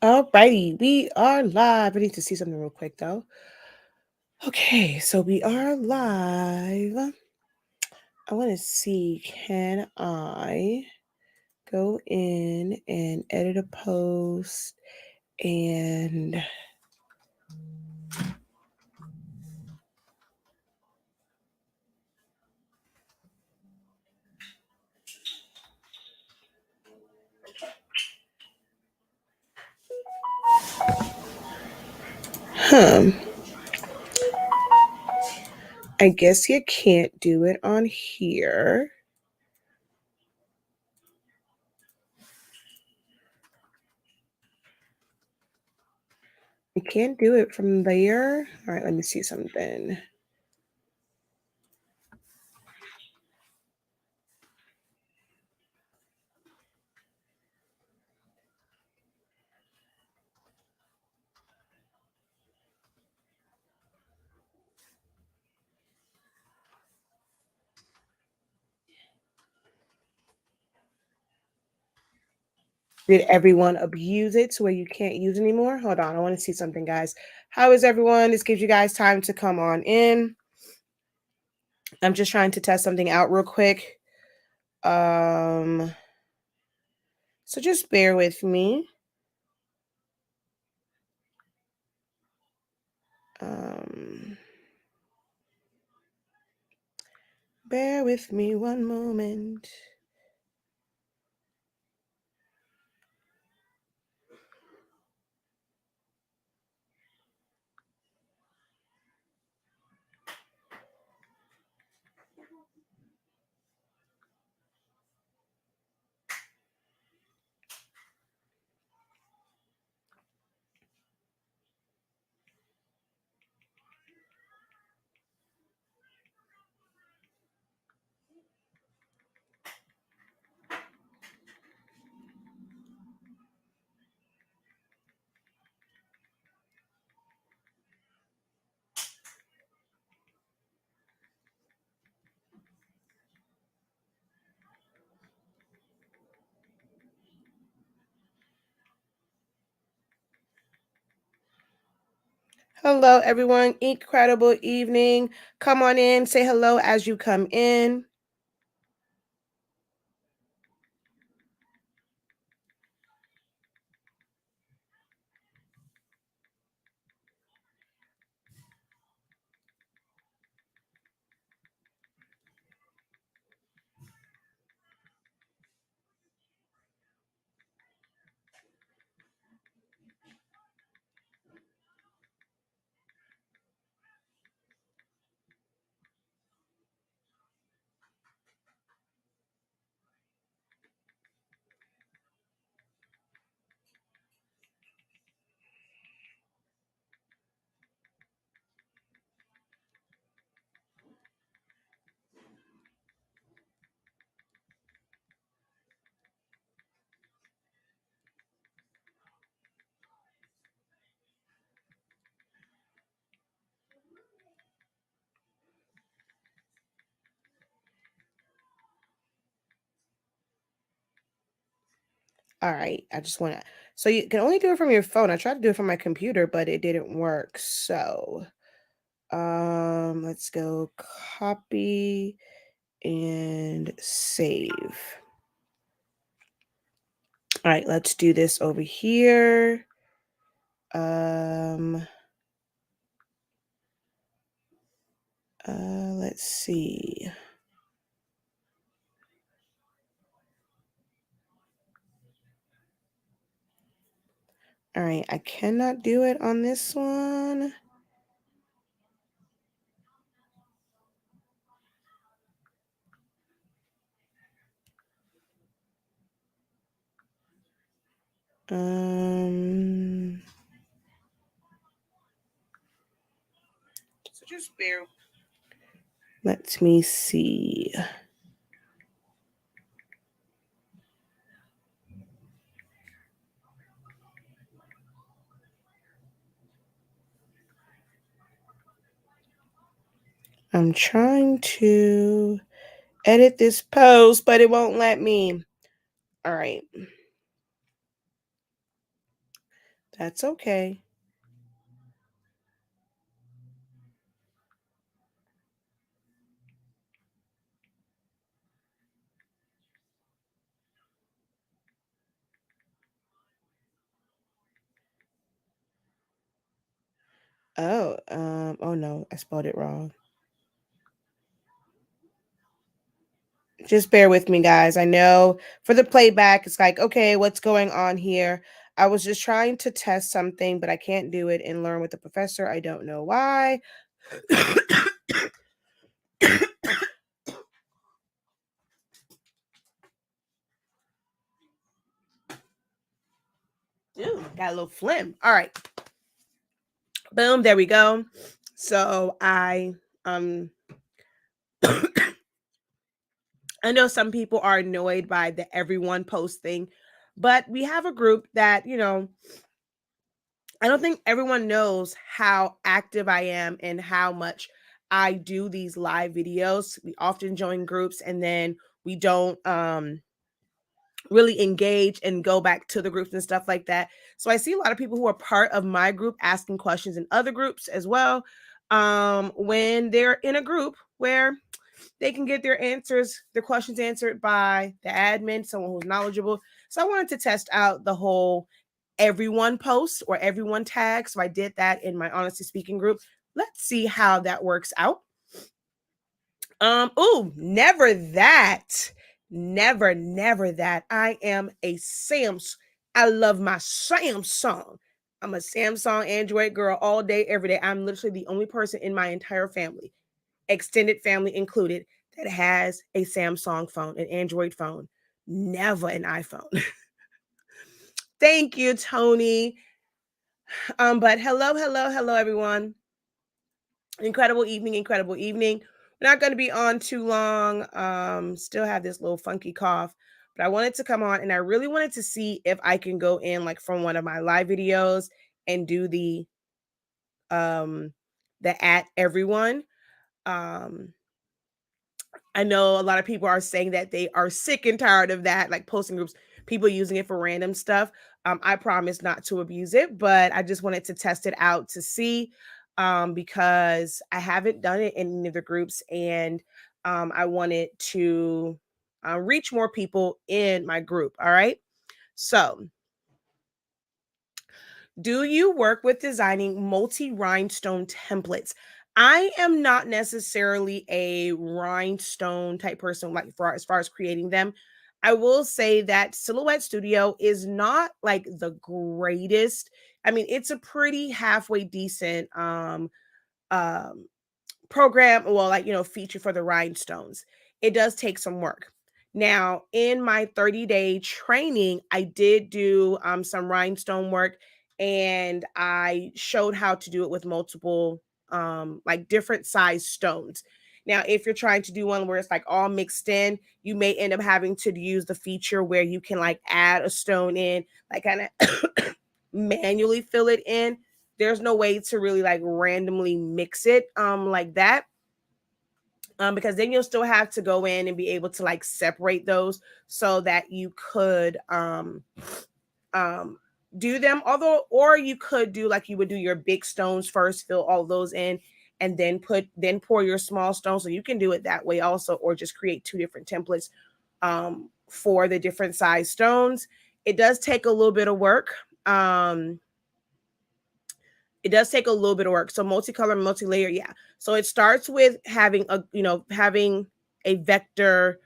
Alrighty, we are live. I need to see something real quick though. Okay, so we are live. I want to see, can I go in and edit a post and I guess you can't do it on here. You can't do it from there. All right, let me see something. Did everyone abuse it to where you can't use anymore? Hold on, I want to see something, guys. How is everyone? This gives you guys time to come on in. I'm just trying to test something out real quick. So just bear with me. Bear with me one moment. Hello, everyone. Incredible evening. Come on in. Say hello as you come in. All right. I just want to. So you can only do it from your phone. I tried to do it from my computer, but it didn't work. So, let's go copy and save. All right, let's do this over here. Let's see. All right, I cannot do it on this one. So just bear. Let me see. I'm trying to edit this post, but it won't let me. All right. That's okay. Oh, oh no, I spelled it wrong. Just bear with me, guys. I know for the playback, it's like, okay, what's going on here? I was just trying to test something, but I can't do it and learn with the professor. I don't know why. Ooh, got a little phlegm. All right. Boom, there we go. So um I know some people are annoyed by the everyone posting, but we have a group that, I don't think everyone knows how active I am and how much I do these live videos. We often join groups and then we don't really engage and go back to the groups and stuff like that. So I see a lot of people who are part of my group asking questions in other groups as well. When they're in a group where they can get their questions answered by the admin, someone who's knowledgeable. So I wanted to test out the whole everyone post or everyone tag. So I did that in my Honestly Speaking group. Let's see how that works out. Oh, never that. Never that. I am a Samsung. I love my Samsung. I'm a Samsung Android girl all day, every day. I'm literally the only person in my entire family, extended family included, that has a Samsung phone, an Android phone, never an iPhone. Thank you, Tony. But hello, everyone. Incredible evening, incredible evening. We're not going to be on too long. Still have this little funky cough, but I wanted to come on and I really wanted to see if I can go in like from one of my live videos and do the at everyone. Um, I know a lot of people are saying that they are sick and tired of that, like posting groups, people using it for random stuff. I promise not to abuse it, but I just wanted to test it out to see, because I haven't done it in any of the groups and I wanted to reach more people in my group. All right. So, do you work with designing multi-rhinestone templates? I am not necessarily a rhinestone type person, like as far as creating them. I will say that Silhouette Studio is not like the greatest. I mean, it's a pretty halfway decent um program, well, like, feature for the rhinestones. It does take some work. Now, in my 30-day training, I did do some rhinestone work and I showed how to do it with multiple like different size stones. Now, if you're trying to do one where it's like all mixed in, you may end up having to use the feature where you can like add a stone in, like kind of manually fill it in. There's no way to really like randomly mix it like that, because then you'll still have to go in and be able to like separate those so that you could um do them, although, or you could do like you would do your big stones first, fill all those in, and then pour your small stones. So you can do it that way also, or just create two different templates for the different size stones. It does take a little bit of work. It does take a little bit of work. So multicolor, multi-layer, yeah. So it starts with having a vector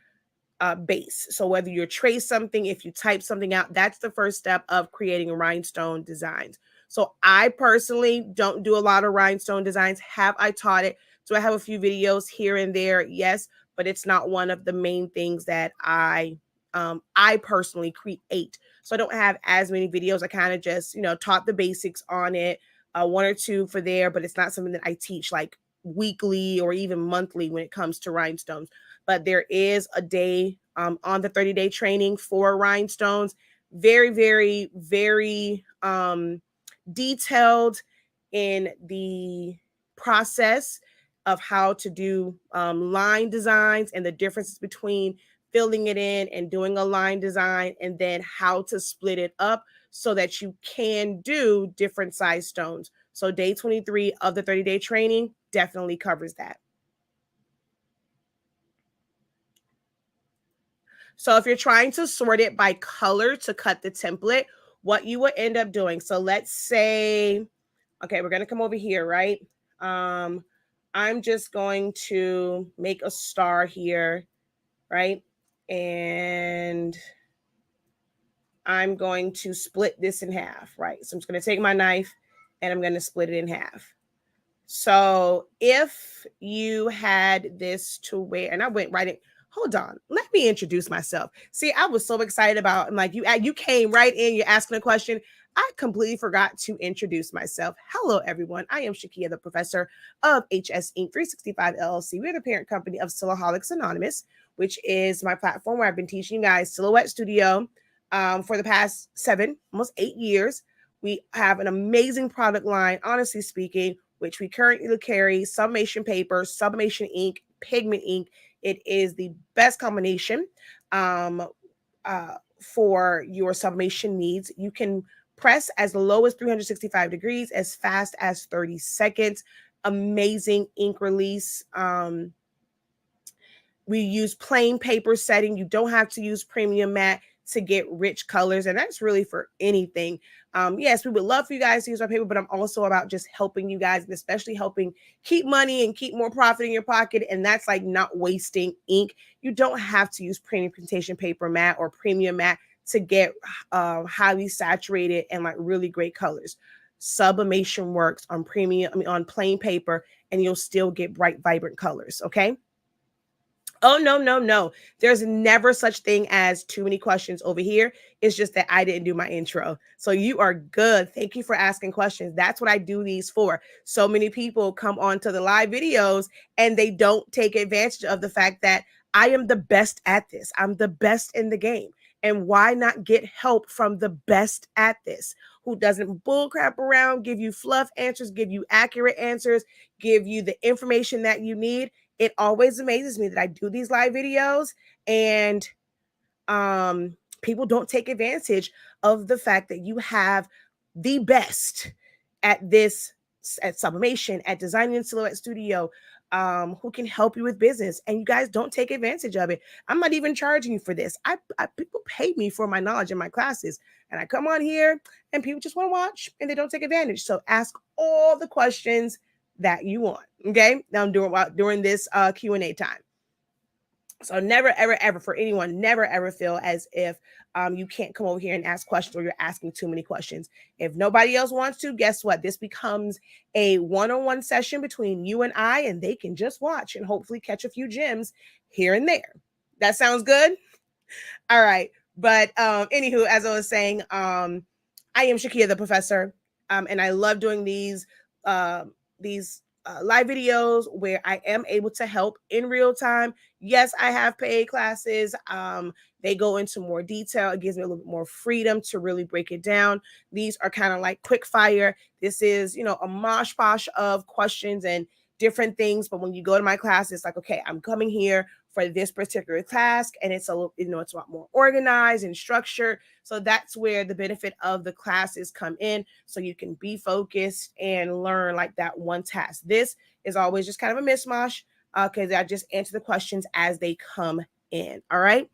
base. So whether you trace something, if you type something out, that's the first step of creating rhinestone designs. So I personally don't do a lot of rhinestone designs. Have I taught it? So I have a few videos here and there, yes, but it's not one of the main things that I personally create. So I don't have as many videos. I kind of just taught the basics on it, one or two for there, but it's not something that I teach like weekly or even monthly when it comes to rhinestones. But there is a day on the 30-day training for rhinestones. Very, very, very detailed in the process of how to do line designs and the differences between filling it in and doing a line design, and then how to split it up so that you can do different size stones. So day 23 of the 30-day training definitely covers that. So if you're trying to sort it by color to cut the template, what you will end up doing. So let's say, okay, we're going to come over here, right? I'm just going to make a star here, right? And I'm going to split this in half, right? So I'm just going to take my knife and I'm going to split it in half. So if you had this to where, and I went right in, hold on, let me introduce myself. See, I was so excited about, like, you came right in, you're asking a question. I completely forgot to introduce myself. Hello, everyone. I am Shakia, the professor of HS Inc. 365 LLC. We're the parent company of Silhouettes Anonymous, which is my platform where I've been teaching you guys Silhouette Studio for the past 7, almost 8 years. We have an amazing product line, honestly speaking, which we currently carry sublimation paper, sublimation ink, pigment ink. It is the best combination for your sublimation needs. You can press as low as 365 degrees, as fast as 30 seconds. Amazing ink release. We use plain paper setting. You don't have to use premium matte to get rich colors, and that's really for anything. Yes, we would love for you guys to use our paper, but I'm also about just helping you guys, and especially helping keep money and keep more profit in your pocket, and that's like not wasting ink. You don't have to use premium presentation paper matte or premium matte to get highly saturated and like really great colors. Sublimation works on on plain paper, and you'll still get bright, vibrant colors, okay? Oh, no. There's never such thing as too many questions over here. It's just that I didn't do my intro. So you are good. Thank you for asking questions. That's what I do these for. So many people come on to the live videos and they don't take advantage of the fact that I am the best at this. I'm the best in the game. And why not get help from the best at this, who doesn't bullcrap around, give you fluff answers, give you accurate answers, give you the information that you need. It always amazes me that I do these live videos and people don't take advantage of the fact that you have the best at this, at sublimation, at designing in Silhouette Studio, who can help you with business, and you guys don't take advantage of it. I'm not even charging you for this. People pay me for my knowledge in my classes, and I come on here and people just want to watch and they don't take advantage. So ask all the questions that you want. Okay, now I'm during this Q&A time. So never, ever for anyone, never, ever feel as if you can't come over here and ask questions or you're asking too many questions. If nobody else wants to, guess what? This becomes a one-on-one session between you and I, and they can just watch and hopefully catch a few gems here and there. That sounds good? All right. But anywho, as I was saying, I am Shakia, the professor, and I love doing these live videos where I am able to help in real time. Yes, I have paid classes. They go into more detail. It gives me a little bit more freedom to really break it down. These are kind of like quick fire. This is, a mosh posh of questions and different things. But when you go to my class, it's like, okay, I'm coming here for this particular task, and it's it's a lot more organized and structured. So that's where the benefit of the classes come in, so you can be focused and learn like that one task. This is always just kind of a mishmash because I just answer the questions as they come in. All right.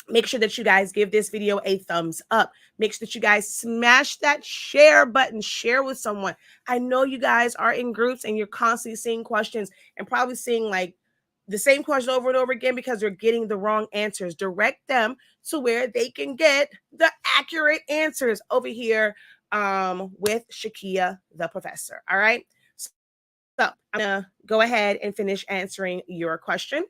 Make sure that you guys give this video a thumbs up. Make sure that you guys smash that share button, share with someone. I know you guys are in groups and you're constantly seeing questions and probably seeing like the same question over and over again because they're getting the wrong answers. Direct them to where they can get the accurate answers over here with Shakia, the professor. All right. So I'm going to go ahead and finish answering your question.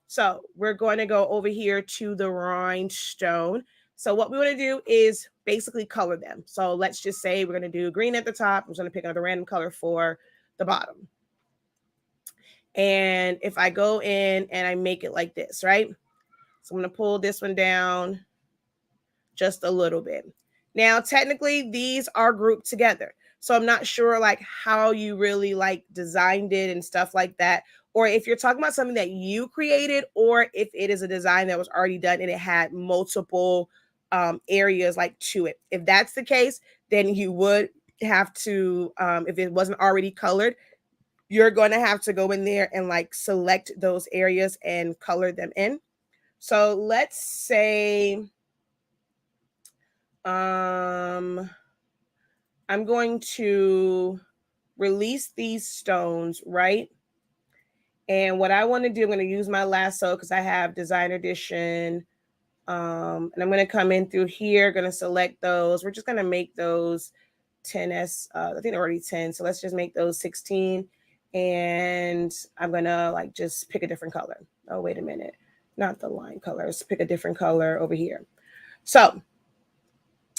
So we're going to go over here to the rhinestone. So what we want to do is basically color them. So let's just say we're going to do green at the top. I'm just going to pick another random color for the bottom. And if I go in and I make it like this, right? So I'm going to pull this one down just a little bit. Now, technically, these are grouped together. So I'm not sure like how you really like designed it and stuff like that. Or if you're talking about something that you created, or if it is a design that was already done and it had multiple areas like to it. If that's the case, then you would have to, if it wasn't already colored, you're going to have to go in there and like select those areas and color them in. So let's say I'm going to release these stones, right? And what I want to do, I'm going to use my lasso because I have design edition. And I'm going to come in through here, going to select those. We're just going to make those 10s. I think they're already 10. So let's just make those 16. And I'm going to like just pick a different color. Oh, wait a minute. Not the line colors. Pick a different color over here. So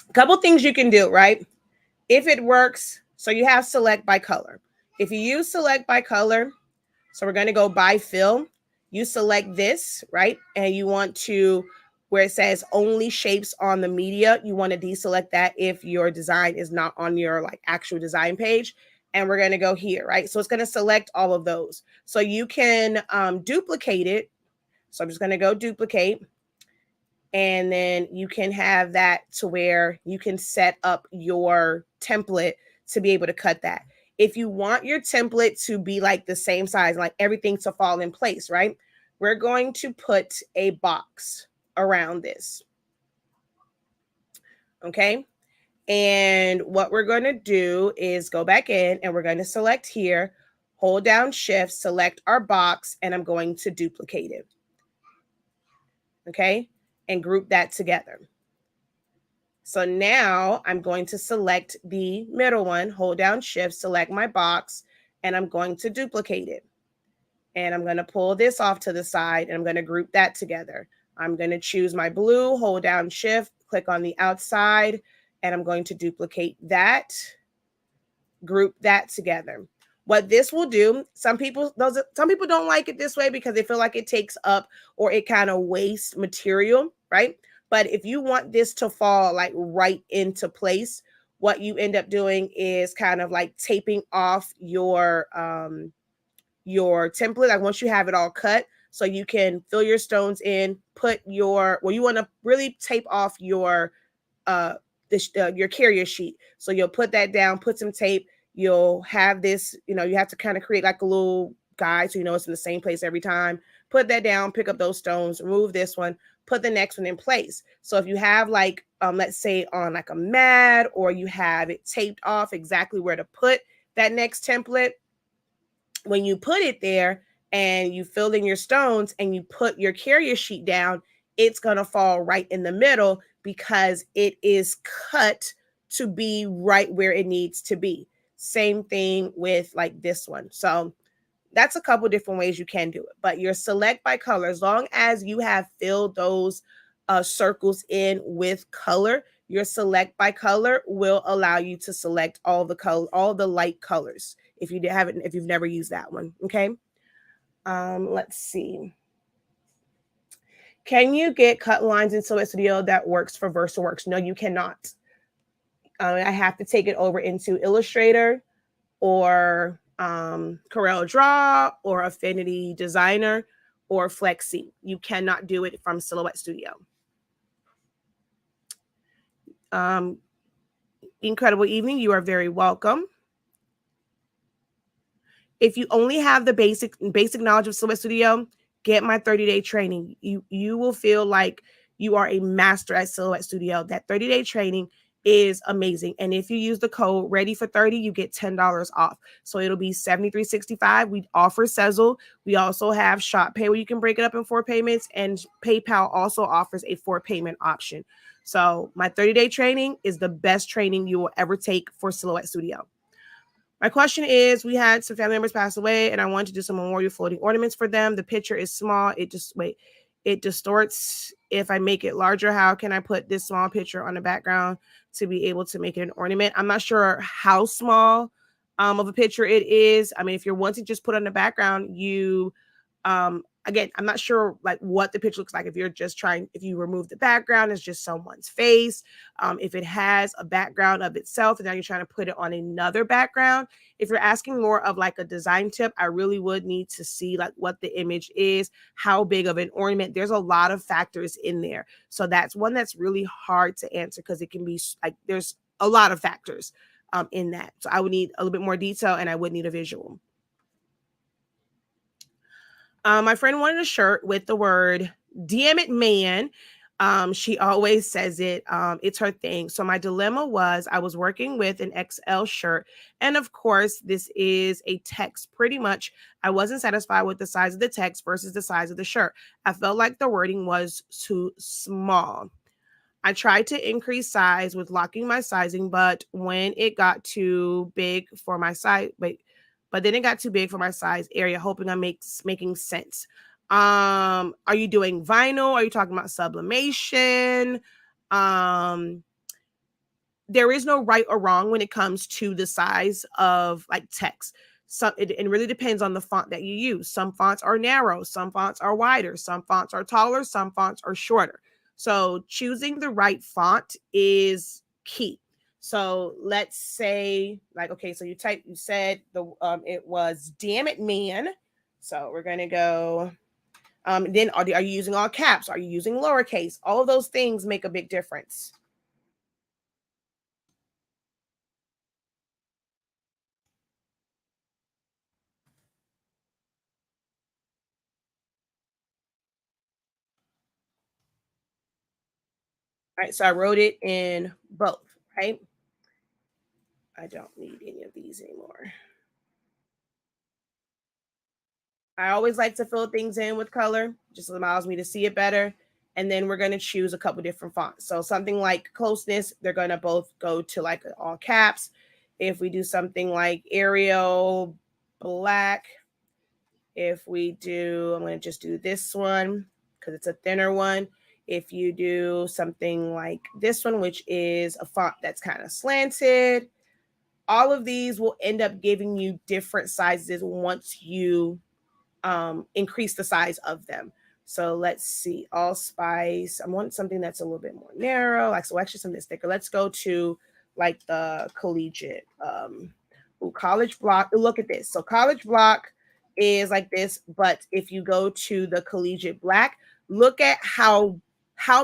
a couple things you can do, right? If it works, so you have select by color. If you use select by color, so we're going to go by fill. You select this, right? And you want to, where it says only shapes on the media, you want to deselect that if your design is not on your like actual design page. And we're going to go here, right? So it's going to select all of those. So you can duplicate it. So I'm just going to go duplicate. And then you can have that to where you can set up your template to be able to cut that. If you want your template to be like the same size, like everything to fall in place, right? We're going to put a box around this. Okay. And what we're going to do is go back in and we're going to select here, hold down shift, select our box, and I'm going to duplicate it. Okay. And group that together. So now I'm going to select the middle one, hold down shift, select my box, and I'm going to duplicate it. And I'm going to pull this off to the side and I'm going to group that together. I'm going to choose my blue, hold down shift, click on the outside, and I'm going to duplicate that, group that together. What this will do, some people don't like it this way because they feel like it takes up or it kind of wastes material, right? But if you want this to fall like right into place, what you end up doing is kind of like taping off your template. Like once you have it all cut, so you can fill your stones in, put your, well, you want to really tape off your your carrier sheet. So you'll put that down, put some tape. You'll have this, you have to kind of create like a little guide so you know it's in the same place every time. Put that down, pick up those stones, remove this one, put the next one in place. So if you have like, let's say on like a mat, or you have it taped off exactly where to put that next template, when you put it there and you fill in your stones and you put your carrier sheet down, it's going to fall right in the middle because it is cut to be right where it needs to be. Same thing with like this one. So that's a couple different ways you can do it, but your select by color, as long as you have filled those circles in with color, your select by color will allow you to select all the light colors if you've never used that one. Okay. Let's see. Can you get cut lines in Silhouette Studio that works for VersaWorks? No, you cannot. I have to take it over into Illustrator or Corel Draw or Affinity Designer or Flexi. You cannot do it from Silhouette Studio. Incredible evening. You are very welcome. If you only have the basic knowledge of Silhouette Studio, get my 30-day training. You will feel like you are a master at Silhouette Studio. That 30-day training is amazing. And if you use the code ready for 30, you get $10 off. So it'll be $73.65. We offer Sezzle. We also have Shop Pay where you can break it up in 4 payments, and PayPal also offers a 4 payment option. So my 30-day training is the best training you will ever take for Silhouette Studio. My question is, we had some family members pass away and I want to do some memorial floating ornaments for them. The picture is small. It distorts if I make it larger. How can I put this small picture on the background to be able to make it an ornament? I'm not sure how small of a picture it is. I mean, if you're wanting to just put on the background, you again, I'm not sure like what the picture looks like. If you're just trying, if you remove the background, it's just someone's face. If it has a background of itself and now you're trying to put it on another background. If you're asking more of like a design tip, I really would need to see like what the image is, how big of an ornament. There's a lot of factors in there. So that's one that's really hard to answer because it can be like there's a lot of factors in that. So I would need a little bit more detail and I would need a visual. My friend wanted a shirt with the word "Damn it, man." She always says it. It's her thing. So my dilemma was I was working with an XL shirt, and of course, this is a text. Pretty much, I wasn't satisfied with the size of the text versus the size of the shirt. I felt like the wording was too small. I tried to increase size with locking my sizing, but when it got too big for my size, but then it got too big for my size area, hoping I making sense. Are you doing vinyl? Are you talking about sublimation? Um, there is no right or wrong when it comes to the size of like text. So it really depends on the font that you use. Some fonts are narrow, some fonts are wider, some fonts are taller, some fonts are shorter. So choosing the right font is key. So let's say like, okay, so you said it was "Damn it, man." So we're gonna go. Then are you using all caps? Are you using lowercase? All of those things make a big difference. All right, so I wrote it in both, right? I don't need any of these anymore. I always like to fill things in with color, just allows me to see it better. And then we're going to choose a couple different fonts. So something like closeness, they're going to both go to like all caps. If we do something like Arial black, if we do, I'm going to just do this one because it's a thinner one. If you do something like this one, which is a font that's kind of slanted, all of these will end up giving you different sizes once you increase the size of them. So let's see, allspice. I want something that's a little bit more narrow, like so actually something thicker. Let's go to like the collegiate. College block. Look at this. So college block is like this, but if you go to the collegiate black, look at how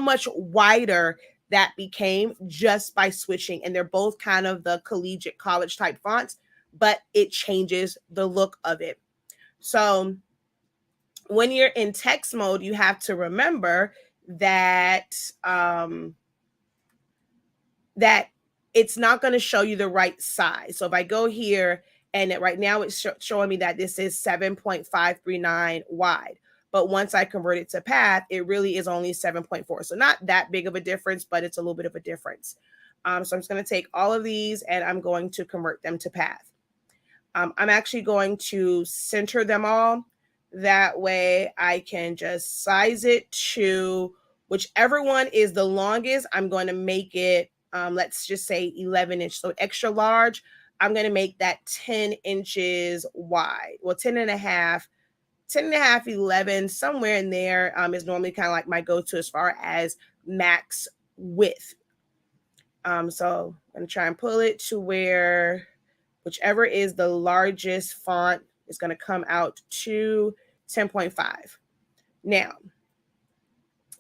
much wider that became just by switching. And they're both kind of the collegiate college type fonts, but it changes the look of it. So when you're in text mode, you have to remember that that it's not going to show you the right size. So if I go here and right now it's showing me that this is 7.539 wide. But once I convert it to path, it really is only 7.4. So not that big of a difference, but it's a little bit of a difference. So I'm just going to take all of these and I'm going to convert them to path. I'm actually going to center them all. That way I can just size it to whichever one is the longest. I'm going to make it, let's just say 11 inch. So extra large, I'm going to make that 10 inches wide. Well, 10 and a half, 11, somewhere in there is normally kind of like my go-to as far as max width. So I'm going to try and pull it to where whichever is the largest font is going to come out to 10.5. Now,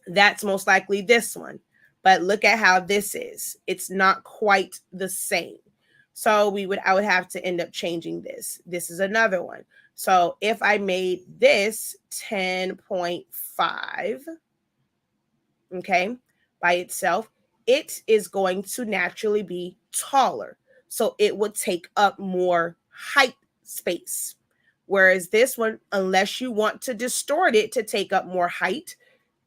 that's most likely this one, but look at how this is. It's not quite the same. So I would have to end up changing this. This is another one. So if I made this 10.5, okay, by itself, it is going to naturally be taller. So it would take up more height space. Whereas this one, unless you want to distort it to take up more height,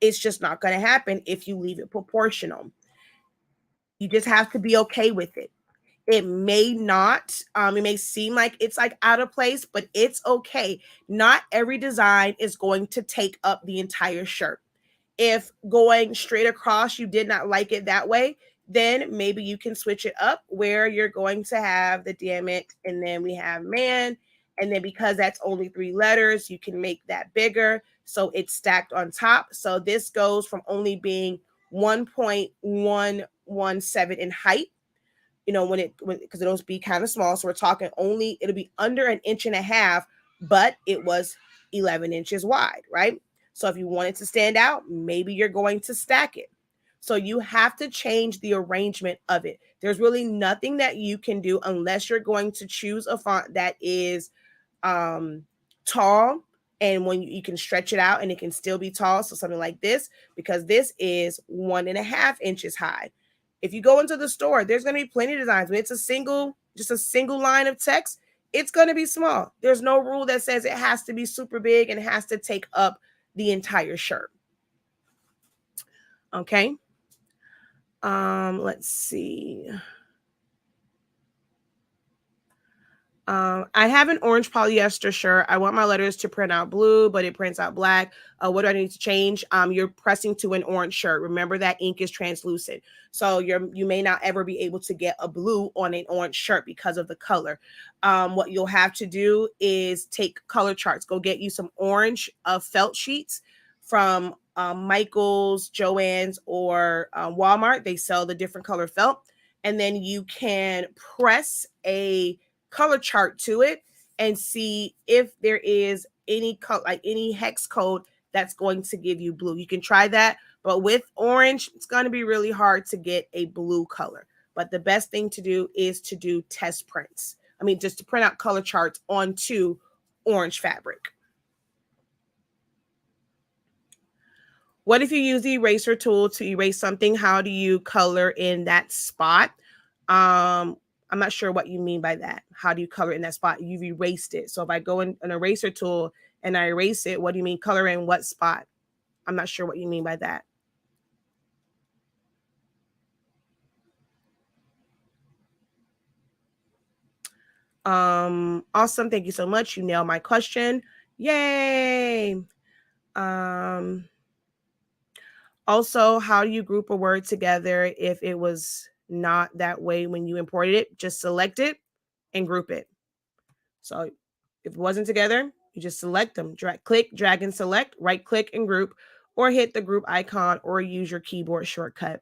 it's just not going to happen if you leave it proportional. You just have to be okay with it. It may not, it may seem like it's like out of place, but it's okay. Not every design is going to take up the entire shirt. If going straight across, you did not like it that way, then maybe you can switch it up where you're going to have the damn it, and then we have man. And then because that's only 3 letters, you can make that bigger. So it's stacked on top. So this goes from only being 1.117 in height, you know, because it'll be kind of small. So we're talking only, it'll be under an inch and a half, but it was 11 inches wide, right? So if you want it to stand out, maybe you're going to stack it. So you have to change the arrangement of it. There's really nothing that you can do unless you're going to choose a font that is tall, and when you can stretch it out and it can still be tall. So something like this, because this is 1.5 inches high. If you go into the store, there's going to be plenty of designs. When it's just a single line of text, it's going to be small. There's no rule that says it has to be super big and it has to take up the entire shirt. Okay. Let's see. I have an orange polyester shirt. I want my letters to print out blue, but it prints out black. What do I need to change? You're pressing to an orange shirt. Remember that ink is translucent. So you may not ever be able to get a blue on an orange shirt because of the color. What you'll have to do is take color charts. Go get you some orange felt sheets from Michael's, Joann's, or Walmart. They sell the different color felt. And then you can press a color chart to it and see if there is any any hex code that's going to give you blue. You can try that, but with orange, it's going to be really hard to get a blue color. But the best thing to do is to do test prints. I mean, just to print out color charts onto orange fabric. What if you use the eraser tool to erase something? How do you color in that spot? I'm not sure what you mean by that. How do you color in that spot? You've erased it. So if I go in an eraser tool and I erase it, what do you mean color in what spot? I'm not sure what you mean by that. Awesome. Thank you so much. You nailed my question. Yay. Also, how do you group a word together if it was not that way when you imported it? Just select it and group it. So if it wasn't together, you just select them. Click, drag, and select, right click and group, or hit the group icon, or use your keyboard shortcut.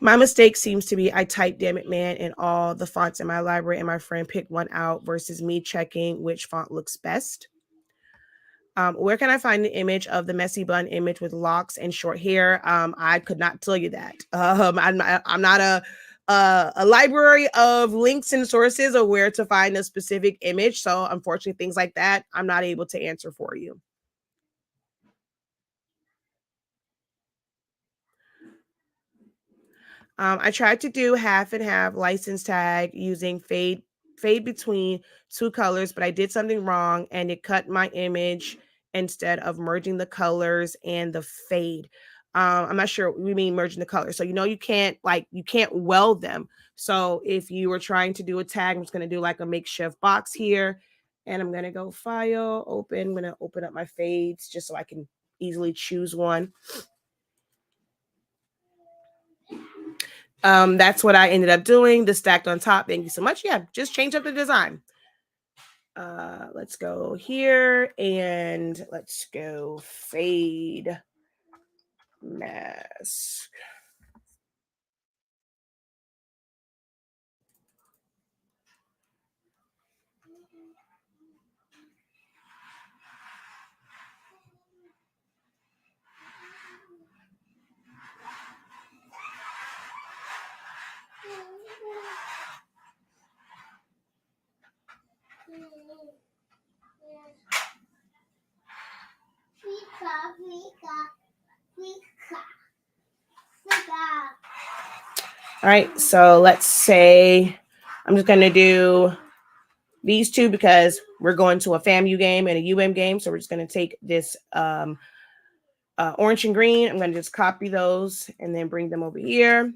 My mistake seems to be I typed "damn it, man" in all the fonts in my library, and my friend picked one out versus me checking which font looks best. Where can I find the image of the messy bun image with locks and short hair? I could not tell you that. I'm not a library of links and sources of where to find a specific image. So unfortunately, things like that, I'm not able to answer for you. I tried to do half and half license tag using fade between two colors, but I did something wrong and it cut my image instead of merging the colors and the fade. I'm not sure we mean merging the colors. So you can't weld them. So if you were trying to do a tag, I'm just going to do like a makeshift box here, and I'm going to go file, open. I'm going to open up my fades just so I can easily choose one. That's what I ended up doing. The stacked on top. Thank you so much. Yeah, just change up the design. Let's go here and let's go fade mask. All right, so let's say I'm just going to do these two because we're going to a FAMU game and a UM game. So we're just going to take this orange and green. I'm going to just copy those and then bring them over here.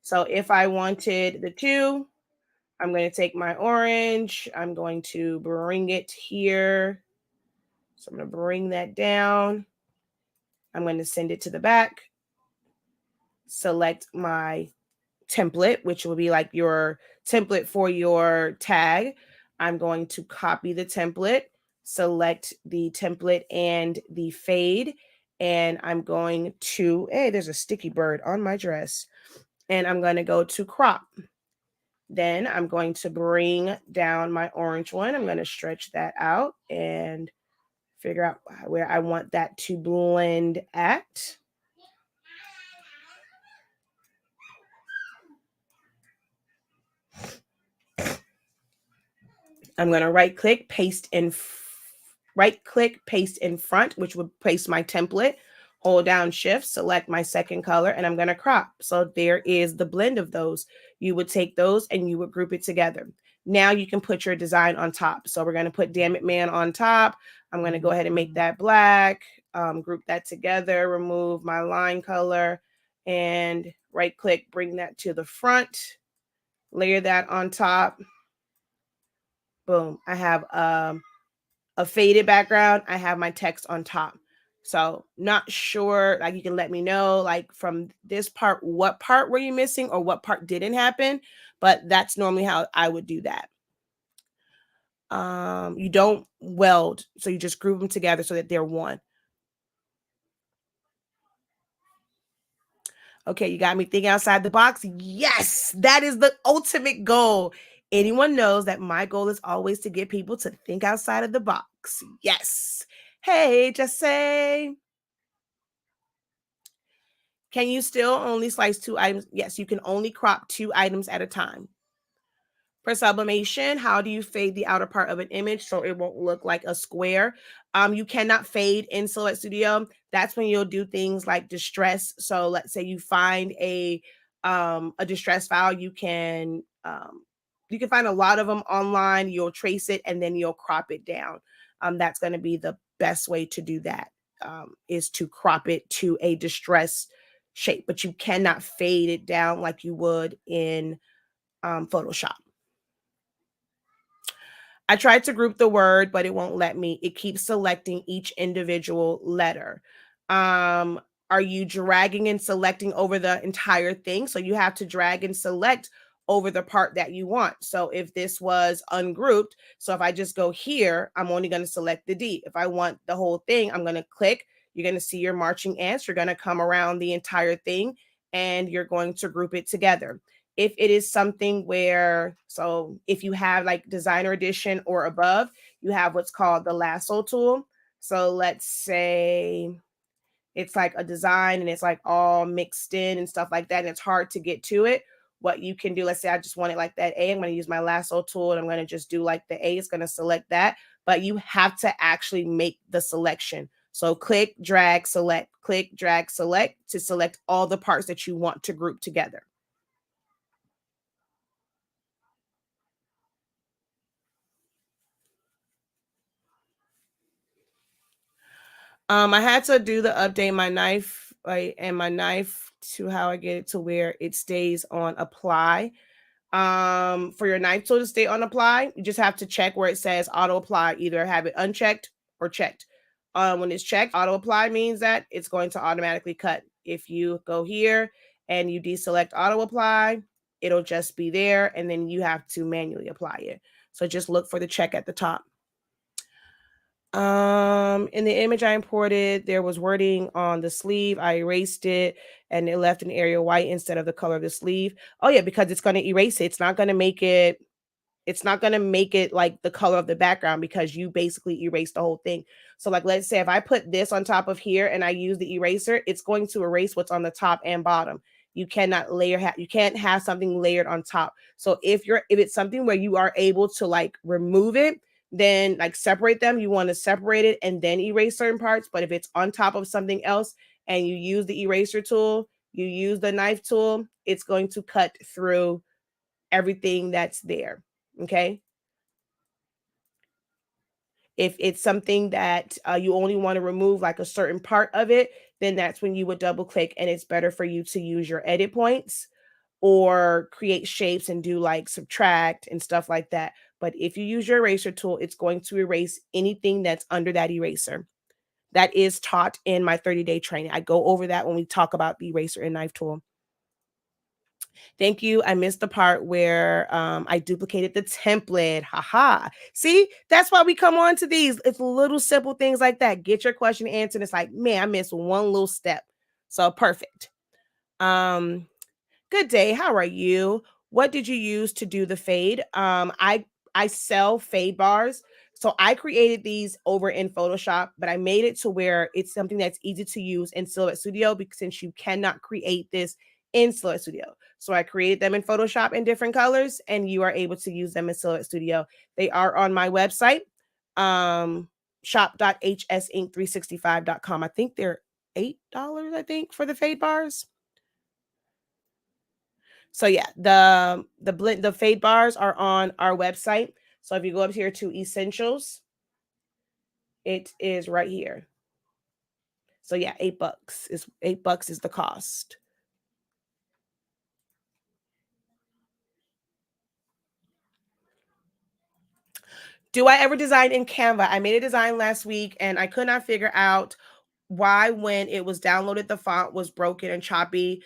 So if I wanted the two, I'm going to take my orange. I'm going to bring it here. So I'm going to bring that down. I'm going to send it to the back. Select my template, which will be like your template for your tag. I'm going to copy the template, select the template and the fade, and I'm going to, hey, there's a sticky bird on my dress, and I'm going to go to crop. Then I'm going to bring down my orange one. I'm going to stretch that out and figure out where I want that to blend at. I'm going to right click, paste in front, which would place my template. Hold down shift, select my second color, and I'm going to crop. So there is the blend of those. You would take those and you would group it together. Now you can put your design on top. So we're going to put Damn It Man on top. I'm going to go ahead and make that black, group that together, remove my line color, and right click, bring that to the front, layer that on top. Boom. I have a faded background. I have my text on top. So not sure, like you can let me know, like from this part, what part were you missing or what part didn't happen? But that's normally how I would do that. You don't weld, so you just group them together so that they're one. Okay, you got me thinking outside the box. Yes, that is the ultimate goal. Anyone knows that my goal is always to get people to think outside of the box. Yes. Hey, just say, can you still only slice 2 items? Yes, you can only crop 2 items at a time. For sublimation, how do you fade the outer part of an image so it won't look like a square? You cannot fade in Silhouette Studio. That's when you'll do things like distress. So let's say you find a distress file, you can find a lot of them online. You'll trace it and then you'll crop it down. That's going to be the best way to do that, is to crop it to a distress shape, but you cannot fade it down like you would in Photoshop. I tried to group the word, but it won't let me. It keeps selecting each individual letter. Are you dragging and selecting over the entire thing? So you have to drag and select over the part that you want. So if this was ungrouped, so if I just go here, I'm only going to select the D. If I want the whole thing, I'm going to click. You're going to see your marching ants. You're going to come around the entire thing and you're going to group it together. If it is something where, so if you have like designer edition or above, you have what's called the Lasso Tool. So let's say it's like a design and it's like all mixed in and stuff like that, and it's hard to get to it. What you can do, let's say I just want it like that A, I'm going to use my Lasso Tool and I'm going to just do like the A. It's going to select that, but you have to actually make the selection. So click, drag, select, click, drag, select to select all the parts that you want to group together. I had to do the update my knife, right, and my knife to how I get it to where it stays on apply. For your knife tool to stay on apply, you just have to check where it says auto apply, either have it unchecked or checked. When it's checked, auto apply means that it's going to automatically cut. If you go here and you deselect auto apply, it'll just be there and then you have to manually apply it. So just look for the check at the top. In the image I imported, there was wording on the sleeve. I erased it and it left an area white instead of the color of the sleeve. Oh yeah, because it's going to erase it. It's not going to make it like the color of the background because you basically erase the whole thing. So like, let's say if I put this on top of here and I use the eraser, it's going to erase what's on the top and bottom. You cannot you can't have something layered on top. So if it's something where you are able to like remove it, then like separate them, you want to separate it and then erase certain parts. But if it's on top of something else and you use the eraser tool, you use the knife tool, it's going to cut through everything that's there. Okay. If it's something that you only want to remove like a certain part of it, then that's when you would double click, and it's better for you to use your edit points or create shapes and do like subtract and stuff like that. But if you use your eraser tool, it's going to erase anything that's under that eraser. That is taught in my 30-day training. I go over that when we talk about the eraser and knife tool. Thank you. I missed the part where I duplicated the template. Haha. See, that's why we come on to these. It's little simple things like that. Get your question answered. It's like, man, I missed one little step. So perfect. Um, Good day. How are you? What did you use to do the fade? I sell fade bars. So I created these over in Photoshop, but I made it to where it's something that's easy to use in Silhouette Studio because since you cannot create this in Silhouette Studio. So I created them in Photoshop in different colors and you are able to use them in Silhouette Studio. They are on my website, shop.hsink365.com. I think they're $8, I think, for the fade bars. So yeah, the fade bars are on our website. So if you go up here to essentials, it is right here. So yeah, $8 is the cost. Do I ever design in Canva? I made a design last week and I could not figure out why when it was downloaded the font was broken and choppy.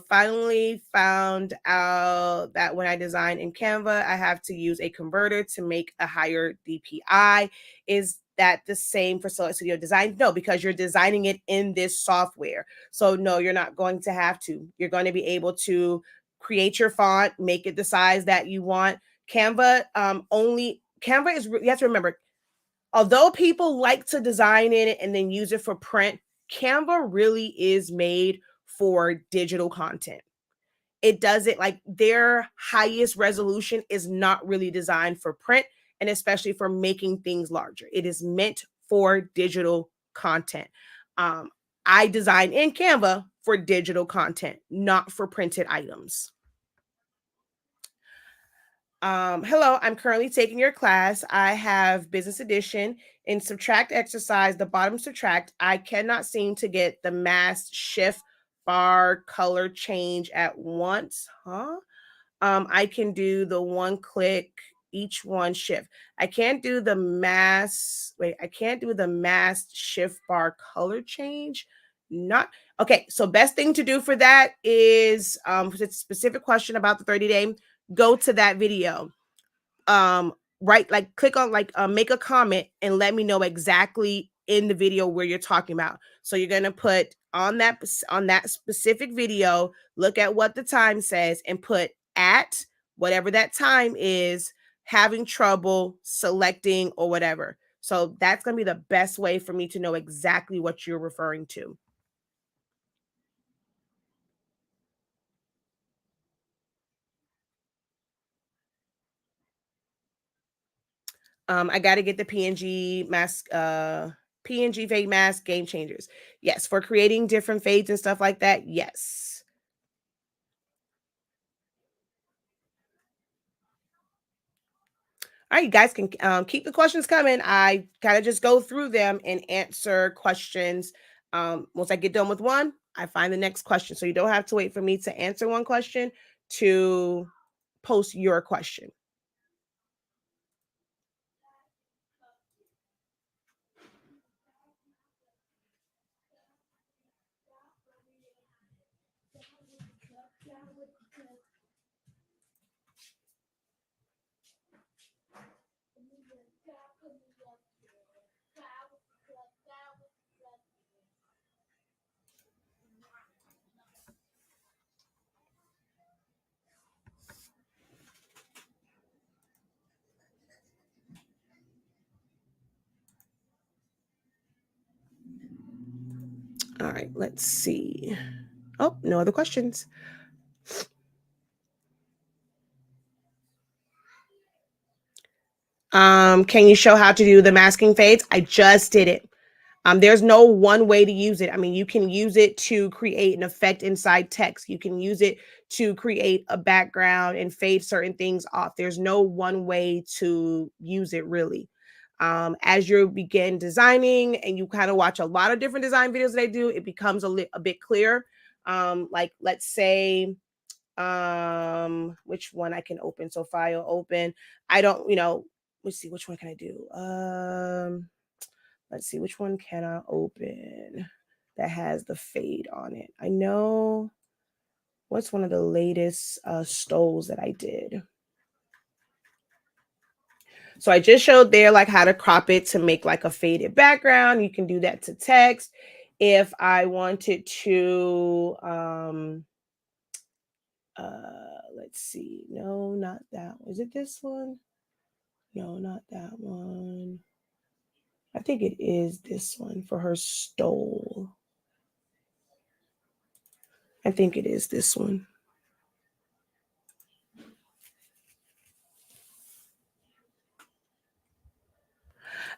Finally found out that when I design in Canva, I have to use a converter to make a higher DPI. Is that the same for Silhouette Studio Design? No, because you're designing it in this software. So no, you're not going to have to. You're going to be able to create your font, make it the size that you want. Canva Canva is, you have to remember, although people like to design in it and then use it for print, Canva really is made for digital content. It doesn't, like, their highest resolution is not really designed for print and especially for making things larger. It is meant for digital content. Um, I design in Canva for digital content, not for printed items. Hello, I'm currently taking your class. I have business edition. In subtract exercise, the bottom subtract, I cannot seem to get the mask shift bar color change at once. Huh? I can do the one click, each one shift. I can't do the mask. Wait, I can't do the mask shift bar color change. Not okay. So best thing to do for that is it's a specific question about the 30-day. Go to that video. Right, like click on like make a comment and let me know exactly in the video where you're talking about. So you're gonna put on that specific video, look at what the time says and put at whatever that time is, having trouble selecting or whatever. So that's gonna be the best way for me to know exactly what you're referring to. I got to get the PNG mask, PNG fade mask game changers. Yes, for creating different fades and stuff like that. Yes. All right, you guys can keep the questions coming. I kind of just go through them and answer questions. Once I get done with one, I find the next question. So you don't have to wait for me to answer one question to post your question. All right, let's see. Oh, no other questions. Can you show how to do the masking fades? I just did it. There's no one way to use it. I mean, you can use it to create an effect inside text. You can use it to create a background and fade certain things off. There's no one way to use it really. As you begin designing and you kind of watch a lot of different design videos that I do, it becomes a bit clearer. Like let's say which one I can open. So file open. I don't, let's see, which one can I do? Let's see, which one can I open that has the fade on it? I know What's one of the latest stoles that I did? So I just showed there like how to crop it to make like a faded background. You can do that to text. If I wanted to, let's see. No, not that one. Is it this one? No, not that one. I think it is this one for her stole. I think it is this one.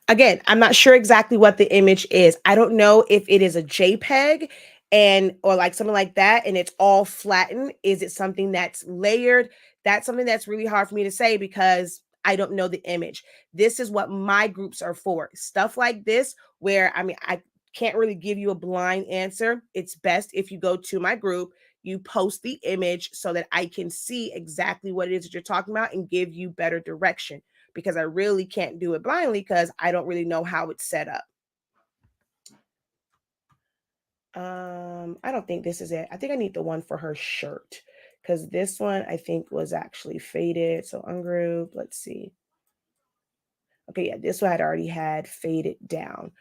Again, I'm not sure exactly what the image is. I don't know if it is a JPEG and or like something like that and it's all flattened. Is it something that's layered? That's something that's really hard for me to say because I don't know the image. This is what my groups are for. Stuff like this where I can't really give you a blind answer. It's best if you go to my group, you post the image so that I can see exactly what it is that you're talking about and give you better direction because I really can't do it blindly because I don't really know how it's set up. I don't think this is it. I think I need the one for her shirt because this one I think was actually faded. So ungroup, let's see. Okay, yeah, this one had already had faded down.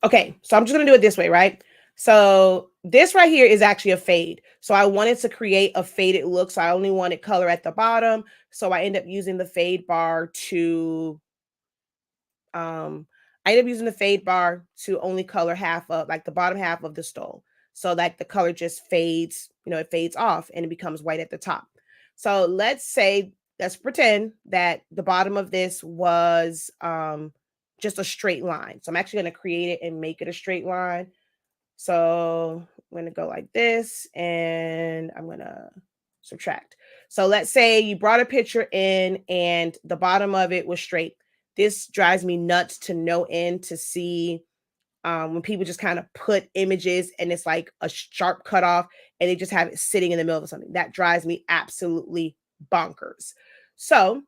Okay, so I'm just gonna do it this way, right? So this right here is actually a fade. So I wanted to create a faded look. So I only wanted color at the bottom. So I end up using the fade bar to I end up using the fade bar to only color half of like the bottom half of the stole. So like the color just fades, it fades off and it becomes white at the top. So let's pretend that the bottom of this was just a straight line. So I'm actually going to create it and make it a straight line. So I'm going to go like this and I'm going to subtract. So let's say you brought a picture in and the bottom of it was straight. This drives me nuts to no end to see when people just kind of put images and it's like a sharp cutoff and they just have it sitting in the middle of something. That drives me absolutely bonkers. So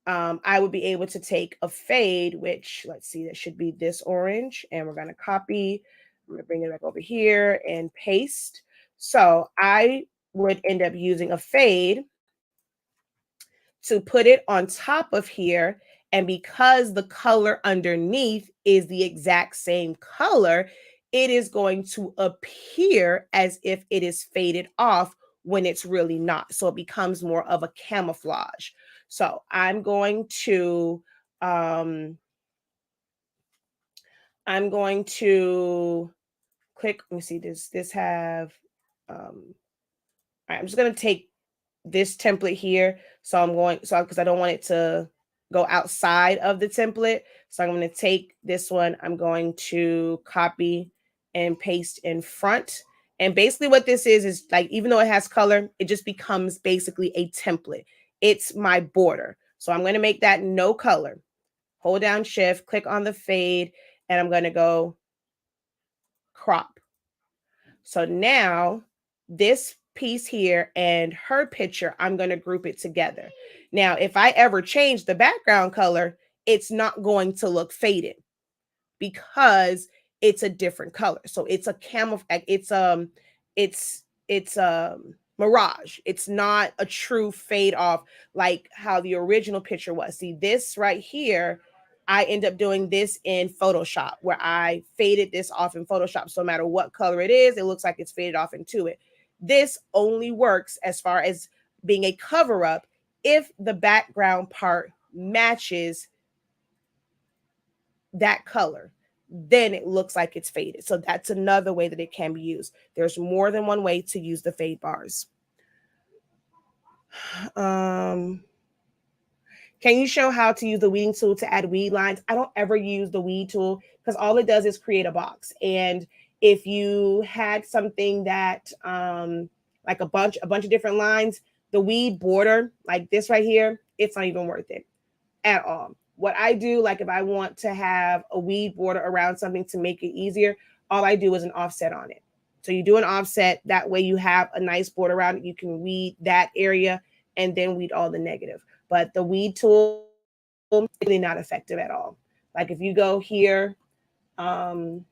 I would be able to take a fade, which let's see, that should be this orange, and we're going to copy. I'm going to bring it back over here and paste. So I would end up using a fade to put it on top of here. And because the color underneath is the exact same color, it is going to appear as if it is faded off when it's really not. So it becomes more of a camouflage. So I'm going to click. Let me see. This have all right, I'm just gonna take this template here. So because I don't want it to go outside of the template. So I'm going to take this one. I'm going to copy and paste in front. And basically what this is like, even though it has color, it just becomes basically a template. It's my border. So I'm going to make that no color. Hold down shift, click on the fade, and I'm going to go crop. So now this piece here and her picture, I'm going to group it together. Now, if I ever change the background color, it's not going to look faded because it's a different color. So it's a camouflage. It's mirage. It's not a true fade off like how the original picture was. See, this right here, I end up doing this in Photoshop where I faded this off in Photoshop. So no matter what color it is, it looks like it's faded off into it. This only works as far as being a cover up if the background part matches that color, then it looks like it's faded. So that's another way that it can be used. There's more than one way to use the fade bars. Can you show how to use the weeding tool to add weed lines? I don't ever use the weed tool because all it does is create a box. And if you had something that like a bunch of different lines, the weed border like this right here, it's not even worth it at all. What I do, like if I want to have a weed border around something to make it easier, all I do is an offset on it. So you do an offset, that way you have a nice border around it. You can weed that area and then weed all the negative. But the weed tool is really not effective at all. Like if you go here Let's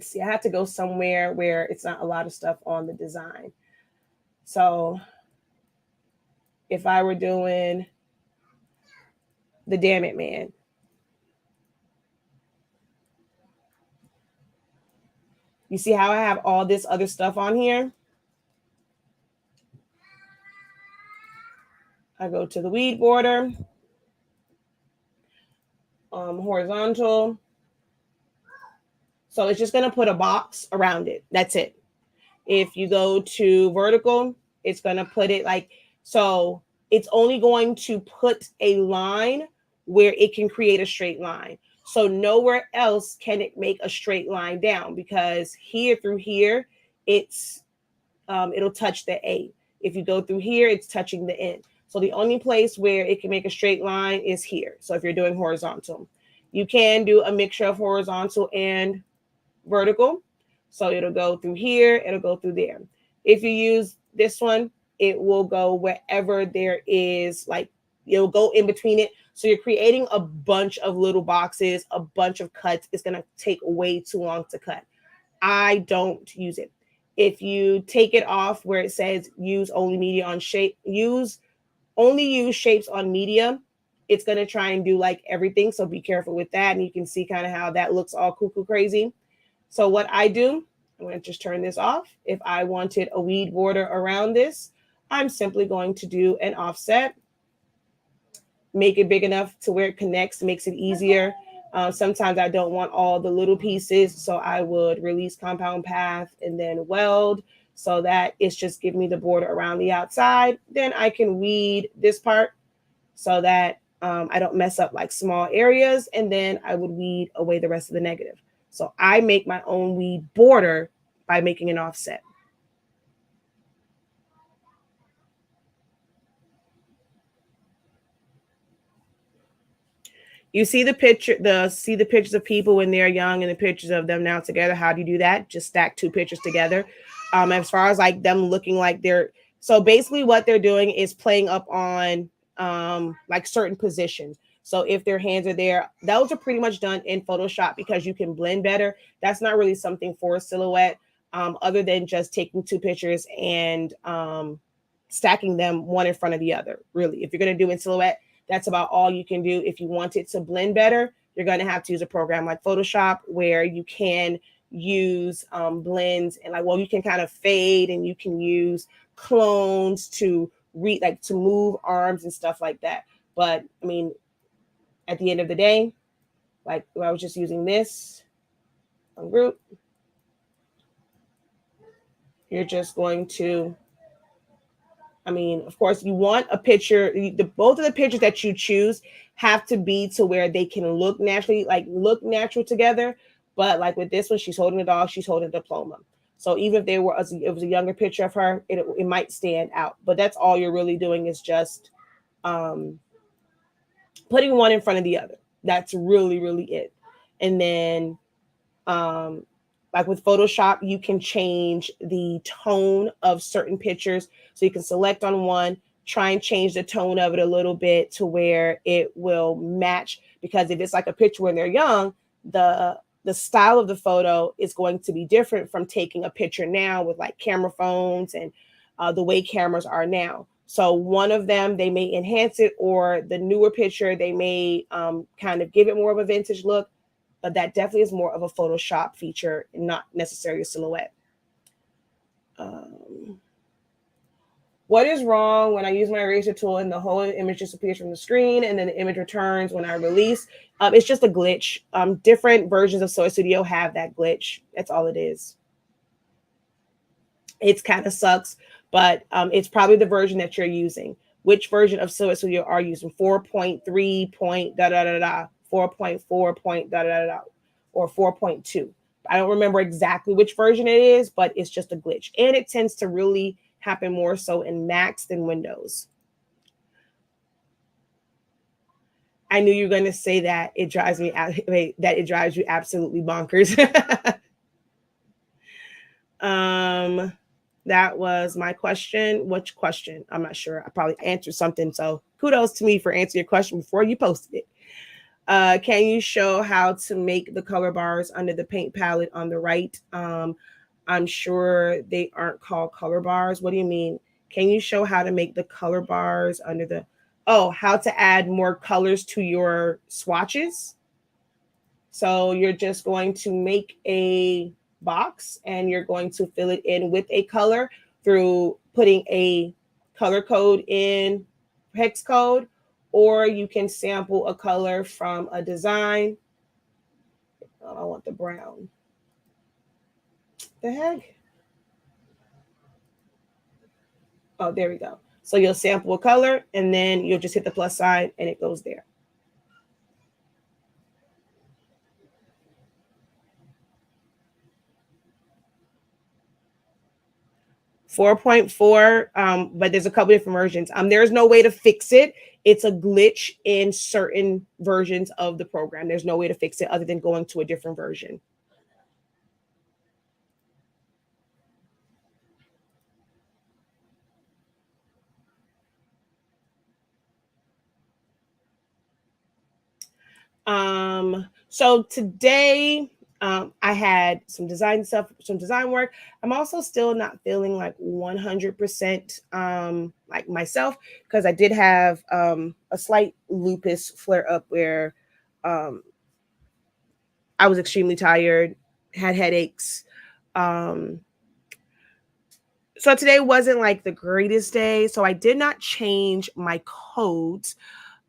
see, I have to go somewhere where it's not a lot of stuff on the design. So if I were doing the Damn It Man, you see how I have all this other stuff on here? I go to the weed border, horizontal. So it's just going to put a box around it. That's it. If you go to vertical, it's going to put it like, so it's only going to put a line where it can create a straight line. So nowhere else can it make a straight line down, because here through here, it'll touch the A. If you go through here, it's touching the N. So the only place where it can make a straight line is here. So if you're doing horizontal, you can do a mixture of horizontal and vertical. So it'll go through here, it'll go through there. If you use this one, it will go wherever there is, like, it'll go in between it. So you're creating a bunch of little boxes, a bunch of cuts. It's going to take way too long to cut. I don't use it. If you take it off where it says use only media on shape, only use shapes on media, it's going to try and do like everything. So be careful with that. And you can see kind of how that looks all cuckoo crazy. So what I do, I'm going to just turn this off. If I wanted a weed border around this, I'm simply going to do an offset, make it big enough to where it connects, makes it easier. Sometimes I don't want all the little pieces, so I would release compound path and then weld, so that it's just giving me the border around the outside. Then I can weed this part so that I don't mess up like small areas, and then I would weed away the rest of the negative. So I make my own weed border by making an offset. You see the pictures of people when they're young and the pictures of them now together. How do you do that? Just stack two pictures together. As far as like them looking like they're, so basically what they're doing is playing up on like certain positions. So if their hands are there, those are pretty much done in Photoshop because you can blend better. That's not really something for a silhouette, other than just taking two pictures and stacking them one in front of the other. Really, if you're going to do in silhouette, that's about all you can do. If you want it to blend better, you're going to have to use a program like Photoshop, where you can use blends and like, well, you can kind of fade, and you can use clones to to move arms and stuff like that. But I mean, at the end of the day, like if I was just using this on group, you're just going to, I mean, of course, you want a picture. Both of the pictures that you choose have to be to where they can look naturally, like look natural together. But like with this one, she's holding a dog, she's holding a diploma. So even if it was a younger picture of her, it might stand out. But that's all you're really doing is just putting one in front of the other. That's really, really it. And then like with Photoshop, you can change the tone of certain pictures. So you can select on one, try and change the tone of it a little bit to where it will match. Because if it's like a picture when they're young, the style of the photo is going to be different from taking a picture now with like camera phones and the way cameras are now. So one of them, they may enhance it, or the newer picture, they may kind of give it more of a vintage look. But that definitely is more of a Photoshop feature, not necessarily a silhouette. What is wrong when I use my eraser tool and the whole image disappears from the screen and then the image returns when I release? It's just a glitch. Different versions of Soy Studio have that glitch. That's all it is. It kind of sucks, but it's probably the version that you're using. Which version of Soy Studio are you using? 4.3 point da da da da. 4.4 point da da da, or 4.2. I don't remember exactly which version it is, but it's just a glitch. And it tends to really happen more so in Macs than Windows. I knew you were going to say that. It drives me out. Wait, that it drives you absolutely bonkers. That was my question. Which question? I'm not sure. I probably answered something. So kudos to me for answering your question before you posted it. Can you show how to make the color bars under the paint palette on the right? I'm sure they aren't called color bars. What do you mean? Can you show how to make the color bars under the, oh, how to add more colors to your swatches? So you're just going to make a box and you're going to fill it in with a color through putting a color code in hex code, or you can sample a color from a design. Oh, I want the brown. The heck? Oh, there we go. So you'll sample a color and then you'll just hit the plus sign and it goes there. 4.4, but there's a couple different versions. There's no way to fix it. It's a glitch in certain versions of the program. There's no way to fix it other than going to a different version. So today, I had some design stuff, some design work. I'm also still not feeling like 100% like myself, because I did have a slight lupus flare up where I was extremely tired, had headaches. Um, so today wasn't like the greatest day. So I did not change my codes.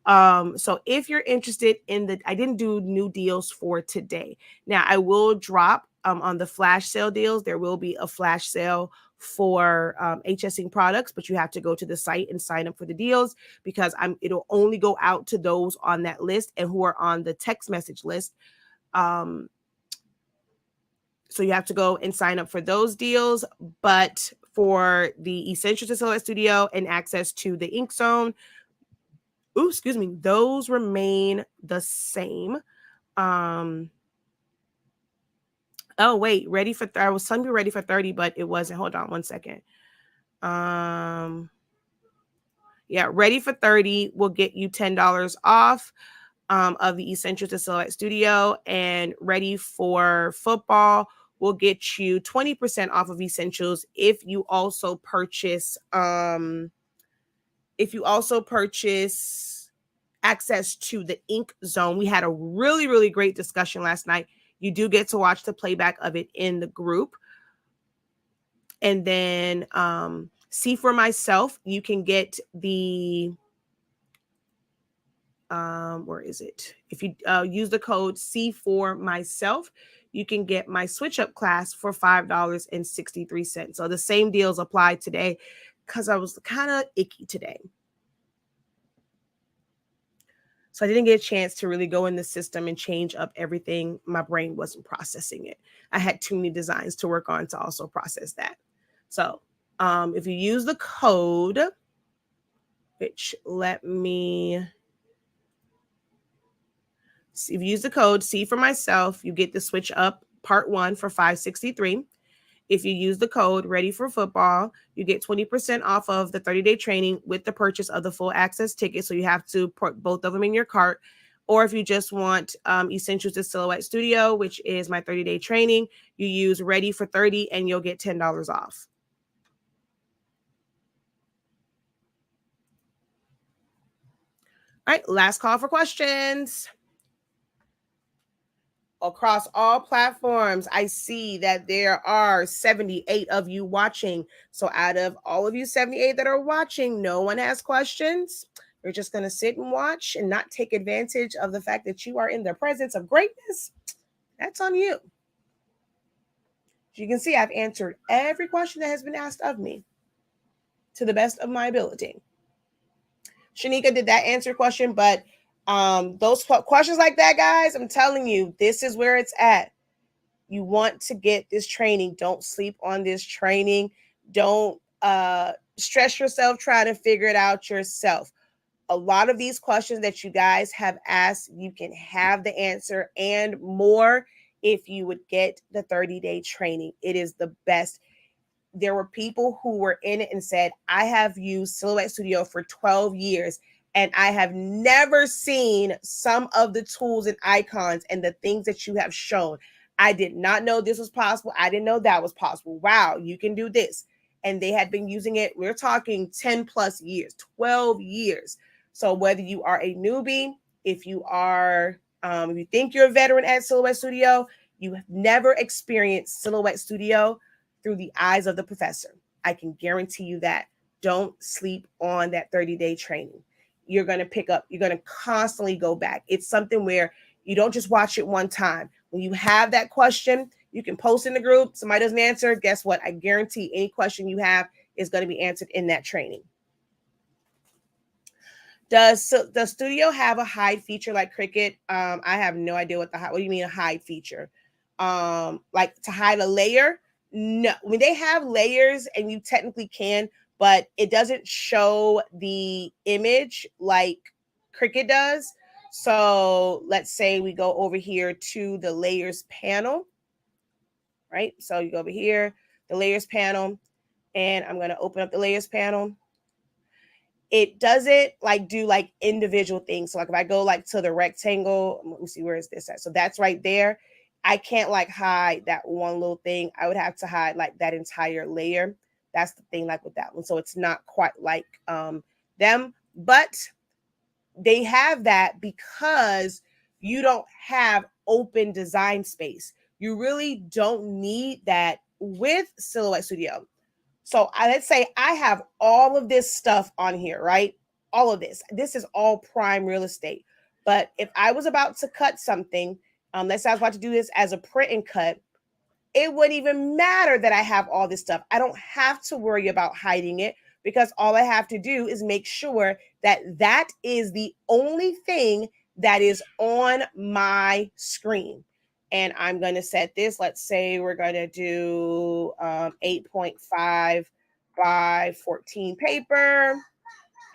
So if you're interested in I didn't do new deals for today. Now I will drop on the flash sale deals. There will be a flash sale for HSing products, but you have to go to the site and sign up for the deals, because it'll only go out to those on that list and who are on the text message list. So you have to go and sign up for those deals. But for the Essentials to Silhouette Studio and access to the Ink Zone, those remain the same. Oh wait, I was telling you ready for 30, but it wasn't. Hold on one second. Yeah, ready for 30 will get you $10 off of the Essentials to Silhouette Studio, and ready for football will get you 20% off of Essentials if you also purchase access to the Ink Zone. We had a really, really great discussion last night. You do get to watch the playback of it in the group. And then See for Myself, you can get the where is it? If you use the code See for Myself, you can get my switch up class for $5.63. So the same deals apply today, because I was kind of icky today. So I didn't get a chance to really go in the system and change up everything. My brain wasn't processing it. I had too many designs to work on to also process that. So if you use the code, if you use the code See for Myself, you get the switch up part 1 for $5.63. If you use the code Ready for Football, you get 20% off of the 30-day training with the purchase of the full access ticket. So you have to put both of them in your cart. Or if you just want Essentials to Silhouette Studio, which is my 30-day training, you use Ready for 30 and you'll get $10 off. All right, last call for questions. Across all platforms, I see that there are 78 of you watching. So out of all of you 78 that are watching, no one has questions. You're just going to sit and watch and not take advantage of the fact that you are in the presence of greatness. That's on you. As you can see, I've answered every question that has been asked of me to the best of my ability. Shanika, did that answer your question? But those questions like that, guys, I'm telling you, this is where it's at. You want to get this training. Don't sleep on this training. Don't stress yourself trying to figure it out yourself. A lot of these questions that you guys have asked, you can have the answer and more if you would get the 30-day training. It is the best. There were people who were in it and said, I have used Silhouette Studio for 12 years And I have never seen some of the tools and icons and the things that you have shown. I did not know this was possible. I didn't know that was possible. Wow, you can do this. And they had been using it, we're talking 10 plus years, 12 years. So whether you are a newbie, if you are, if you think you're a veteran at Silhouette Studio, you have never experienced Silhouette Studio through the eyes of the professor. I can guarantee you that. Don't sleep on that 30-day training. You're going to pick up, you're going to constantly go back. It's something where you don't just watch it one time. When you have that question, you can post in the group. Somebody doesn't answer. Guess what? I guarantee any question you have is going to be answered in that training. Does Studio have a hide feature like Cricut? I have no idea what do you mean a hide feature? Like to hide a layer? No, I mean, they have layers and you technically can, but it doesn't show the image like Cricut does. So let's say we go over here to the layers panel, right? So you go over here, the layers panel, and I'm going to open up the layers panel. It doesn't like do like individual things. So like if I go like to the rectangle, let me see, where is this at? So that's right there. I can't like hide that one little thing. I would have to hide like that entire layer. That's the thing like with that one. So it's not quite like them, but they have that because you don't have open design space. You really don't need that with Silhouette Studio. So let's say I have all of this stuff on here, right? All of this. This is all prime real estate. But if I was about to cut something, let's say I was about to do this as a print and cut, it wouldn't even matter that I have all this stuff. I don't have to worry about hiding it because all I have to do is make sure that that is the only thing that is on my screen. And I'm going to set this, let's say we're going to do 8.5 by 14 paper.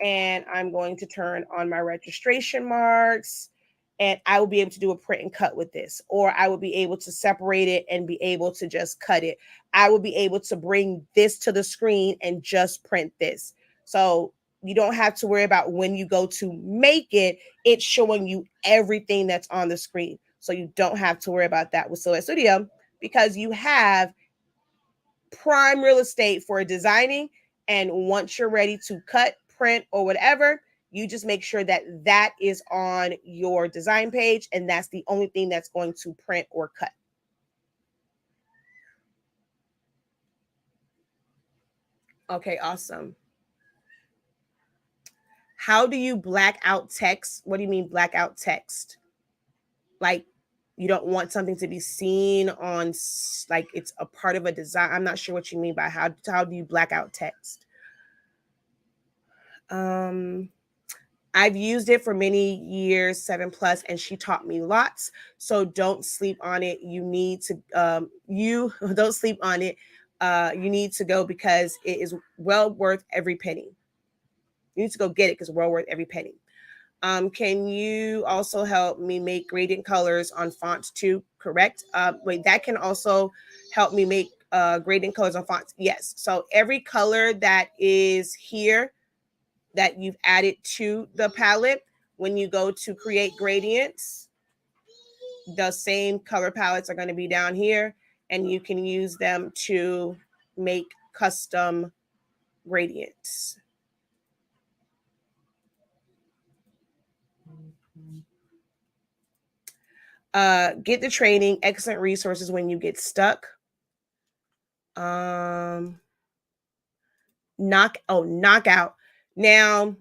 And I'm going to turn on my registration marks. And I will be able to do a print and cut with this, or I will be able to separate it and be able to just cut it. I will be able to bring this to the screen and just print this. So you don't have to worry about when you go to make it, it's showing you everything that's on the screen. So you don't have to worry about that with Silhouette Studio because you have prime real estate for designing. And once you're ready to cut, print, or whatever, you just make sure that that is on your design page, and that's the only thing that's going to print or cut. Okay, awesome. How do you black out text? What do you mean black out text? Like you don't want something to be seen on, like it's a part of a design. I'm not sure what you mean by how do you black out text? I've used it for many years, 7+, and she taught me lots. So don't sleep on it. You need to, you don't sleep on it. You need to go because it is well worth every penny. You need to go get it because it's well worth every penny. Can you also help me make gradient colors on fonts too? Correct. Wait, that can also help me make gradient colors on fonts. Yes. So every color that is here that you've added to the palette, when you go to create gradients, the same color palettes are going to be down here, and you can use them to make custom gradients. Get the training, excellent resources when you get stuck. Knockout. Now,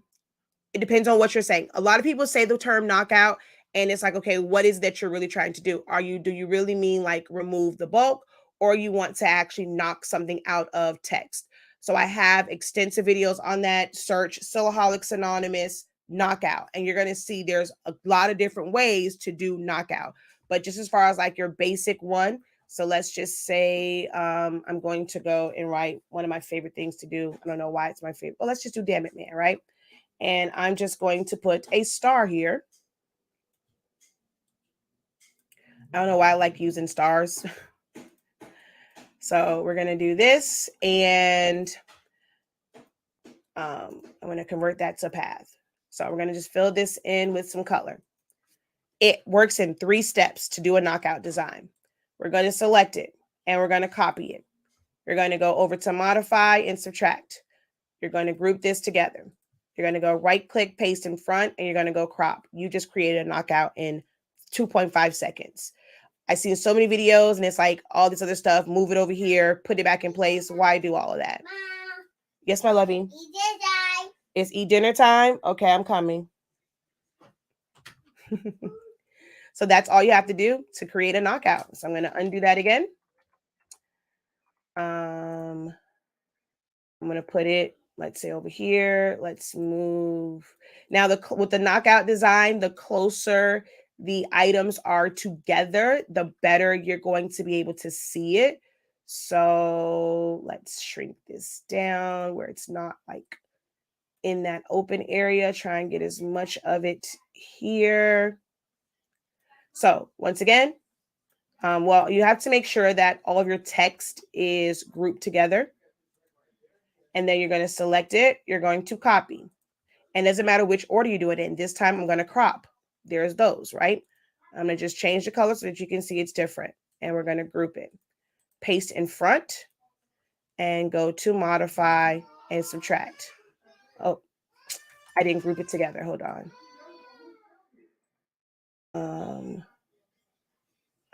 it depends on what you're saying. A lot of people say the term knockout, and it's like, okay, what is that you're really trying to do? Do you really mean like remove the bulk, or you want to actually knock something out of text? So I have extensive videos on that. Search Silaholics Anonymous knockout, and you're going to see there's a lot of different ways to do knockout. But just as far as like your basic one, so let's just say I'm going to go and write one of my favorite things to do. I don't know why it's my favorite. Well, let's just do Damn It Man, right? And I'm just going to put a star here. I don't know why I like using stars. So we're going to do this, and I'm going to convert that to path. So we're going to just fill this in with some color. It works in 3 steps to do a knockout design. We're going to select it and we're going to copy it. You're going to go over to modify and subtract. You're going to group this together. You're going to go right click, paste in front, and you're going to go crop. You just created a knockout in 2.5 seconds. I see so many videos and it's like all this other stuff. Move it over here, put it back in place. Why do all of that? Mom. Yes, my lovey. Eat dinner time. It's eat dinner time? Okay, I'm coming. So that's all you have to do to create a knockout. So I'm going to undo that again. I'm going to put it, let's say over here. Let's move. Now with the knockout design, the closer the items are together, the better you're going to be able to see it. So let's shrink this down where it's not like in that open area. Try and get as much of it here. So once again, well, you have to make sure that all of your text is grouped together. And then you're going to select it. You're going to copy. And it doesn't matter which order you do it in. This time I'm going to crop. There's those, right? I'm going to just change the color so that you can see it's different. And we're going to group it. Paste in front and go to modify and subtract. Oh, I didn't group it together. Hold on.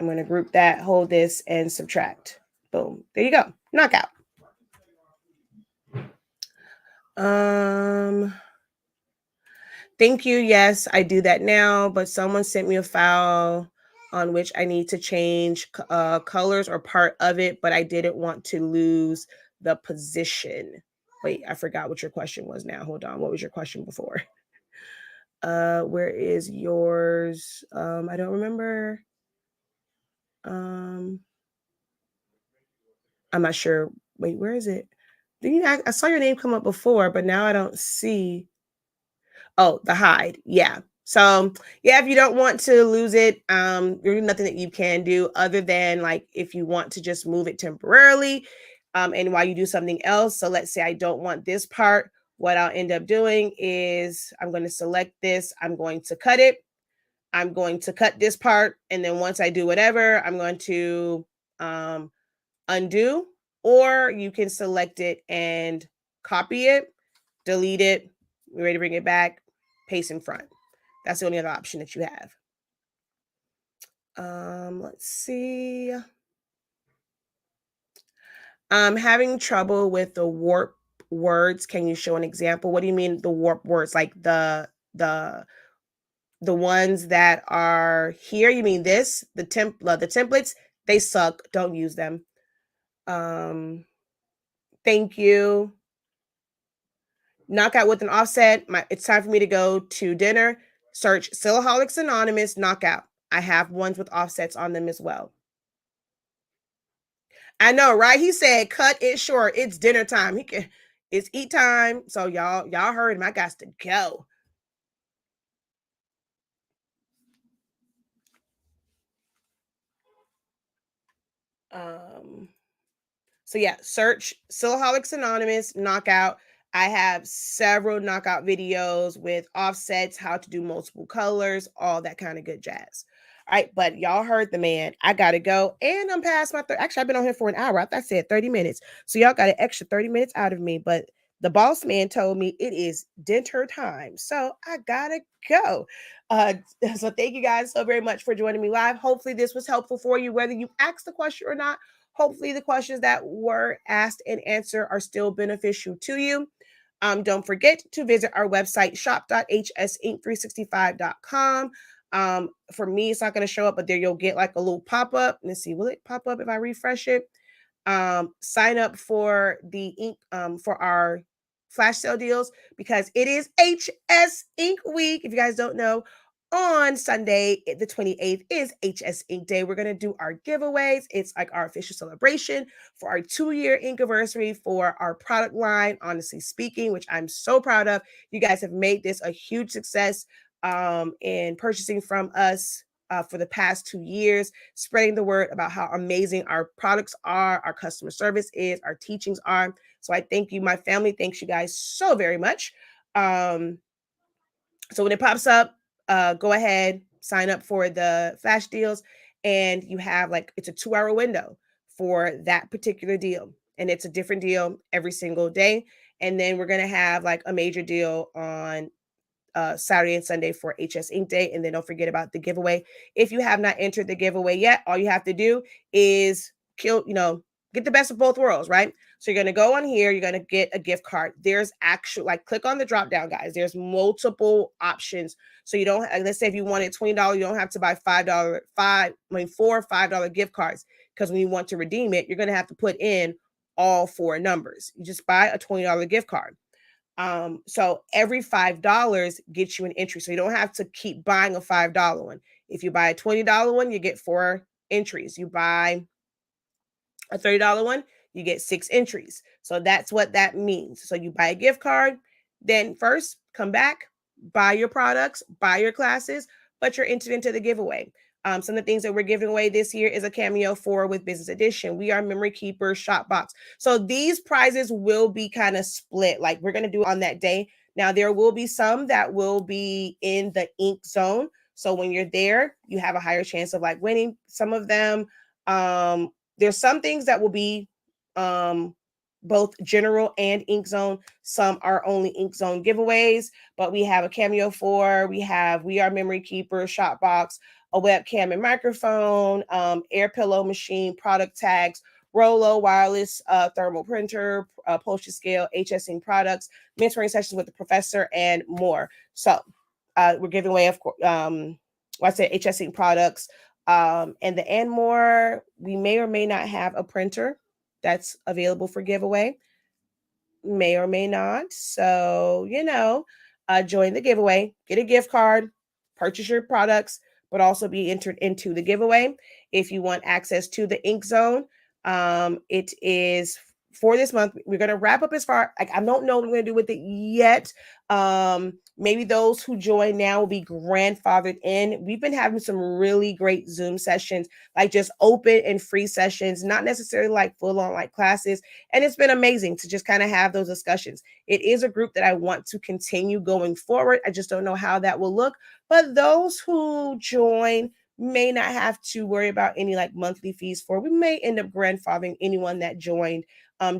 I'm going to group that, hold this, and subtract. Boom. There you go. Knockout. Thank you. Yes, I do that now, but someone sent me a file on which I need to change colors or part of it, but I didn't want to lose the position. Wait, I forgot what your question was now. Hold on. What was your question before? Where is yours? I don't remember. I'm not sure. Wait, where is it? I saw your name come up before, but now I don't see. Oh, the hide. Yeah. So yeah, if you don't want to lose it, there's nothing that you can do other than like if you want to just move it temporarily, and while you do something else. So let's say I don't want this part. What I'll end up doing is I'm going to select this. I'm going to cut it. I'm going to cut this part. And then once I do whatever, I'm going to undo, or you can select it and copy it, delete it. We're ready to bring it back, paste in front. That's the only other option that you have. Let's see. I'm having trouble with the warp words. Can you show an example? What do you mean the warp words? Like the ones that are here? You mean this? The templates? They suck. Don't use them. Thank you. Knockout with an offset. It's time for me to go to dinner. Search Silaholics Anonymous knockout. I have ones with offsets on them as well. I know, right? He said, cut it short. It's dinner time. It's eat time. So y'all heard him. I got to go. So yeah, search Silaholics Anonymous knockout. I have several knockout videos with offsets, how to do multiple colors, all that kind of good jazz. All right, but y'all heard the man. I gotta go, and I'm past my actually I've been on here for an hour. I thought I said 30 minutes, so y'all got an extra 30 minutes out of me. But the boss man told me it is dinner time, so I gotta go. So thank you guys so very much for joining me live. Hopefully this was helpful for you, whether you asked the question or not. Hopefully the questions that were asked and answered are still beneficial to you. Don't forget to visit our website, shop.hsink365.com. For me, it's not going to show up, but there you'll get like a little pop-up. Let's see, will it pop up if I refresh it? Sign up for the ink for our flash sale deals because it is HS Ink Week. If you guys don't know, on Sunday, the 28th is HS Ink Day. We're going to do our giveaways. It's like our official celebration for our 2-year ink anniversary for our product line, honestly speaking, which I'm so proud of. You guys have made this a huge success in purchasing from us for the past 2 years, spreading the word about how amazing our products are, our customer service is, our teachings are. So I thank you. My family thanks you guys so very much. So when it pops up, go ahead, sign up for the flash deals, and you have like it's a 2-hour window for that particular deal, and it's a different deal every single day. And then we're gonna have like a major deal on Saturday and Sunday for HS Ink Day. And then don't forget about the giveaway. If you have not entered the giveaway yet, all you have to do is get the best of both worlds, right? So you're going to go on here, you're going to get a gift card. There's actual, like, click on the drop down, guys. There's multiple options. So you don't, let's say if you wanted $20, you don't have to buy four $5 gift cards, because when you want to redeem it, you're going to have to put in all four numbers. You just buy a $20 gift card. So every $5 gets you an entry. So you don't have to keep buying a $5 one. If you buy a $20 one, you get 4 entries. You buy a $30 one, you get 6 entries. So that's what that means. So you buy a gift card, then first come back, buy your products, buy your classes, but you're entered into the giveaway. Some of the things that we're giving away this year is a Cameo 4 with Business Edition. We are Memory Keeper Shop Box. So these prizes will be kind of split. Like we're going to do on that day. Now, there will be some that will be in the ink zone. So when you're there, you have a higher chance of like winning. Some of them, there's some things that will be both general and ink zone. Some are only ink zone giveaways, but we have a Cameo 4. We are Memory Keeper Shop Box, a webcam and microphone, air pillow machine, product tags, Rolo wireless thermal printer, postage scale, HS Ink products, mentoring sessions with the professor, and more. So we're giving away, of course, I said HS Ink products, and more. We may or may not have a printer that's available for giveaway. May or may not. So, join the giveaway, get a gift card, purchase your products, but also be entered into the giveaway. If you want access to the ink zone, it is for this month. We're going to wrap up as far, like, I don't know what we're going to do with it yet. Maybe those who join now will be grandfathered in. We've been having some really great Zoom sessions, like just open and free sessions, not necessarily like full on like classes. And it's been amazing to just kind of have those discussions. It is a group that I want to continue going forward. I just don't know how that will look. But those who join may not have to worry about any like monthly fees for. We may end up grandfathering anyone that joined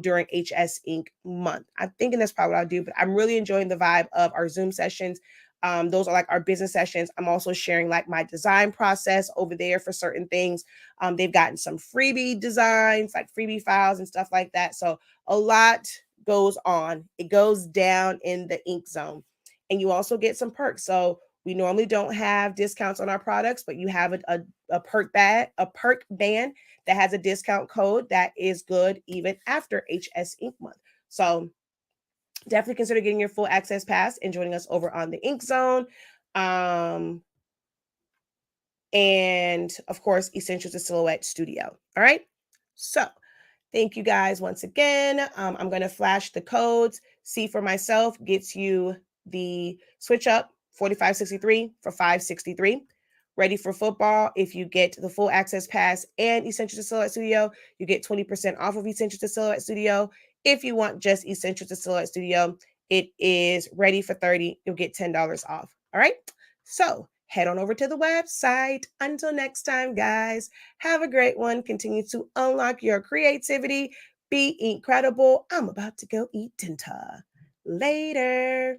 during HS Ink month. I'm thinking that's probably what I'll do, but I'm really enjoying the vibe of our Zoom sessions. Those are like our business sessions. I'm also sharing like my design process over there for certain things. They've gotten some freebie designs, like freebie files and stuff like that. So a lot goes on. It goes down in the ink zone. And you also get some perks. So we normally don't have discounts on our products, but you have a perk band that has a discount code that is good even after HS Ink month. So definitely consider getting your full access pass and joining us over on the Ink Zone. And of course, Essentials to Silhouette Studio. All right. So thank you guys once again. I'm going to flash the codes. See for myself gets you the switch up 4563 for 563. Ready for football. If you get the full access pass and Essentials to Silhouette Studio, you get 20% off of Essentials to Silhouette Studio. If you want just Essentials to Silhouette Studio, it is ready for 30. You'll get $10 off. All right. So head on over to the website. Until next time, guys, have a great one. Continue to unlock your creativity. Be incredible. I'm about to go eat dinner. Later.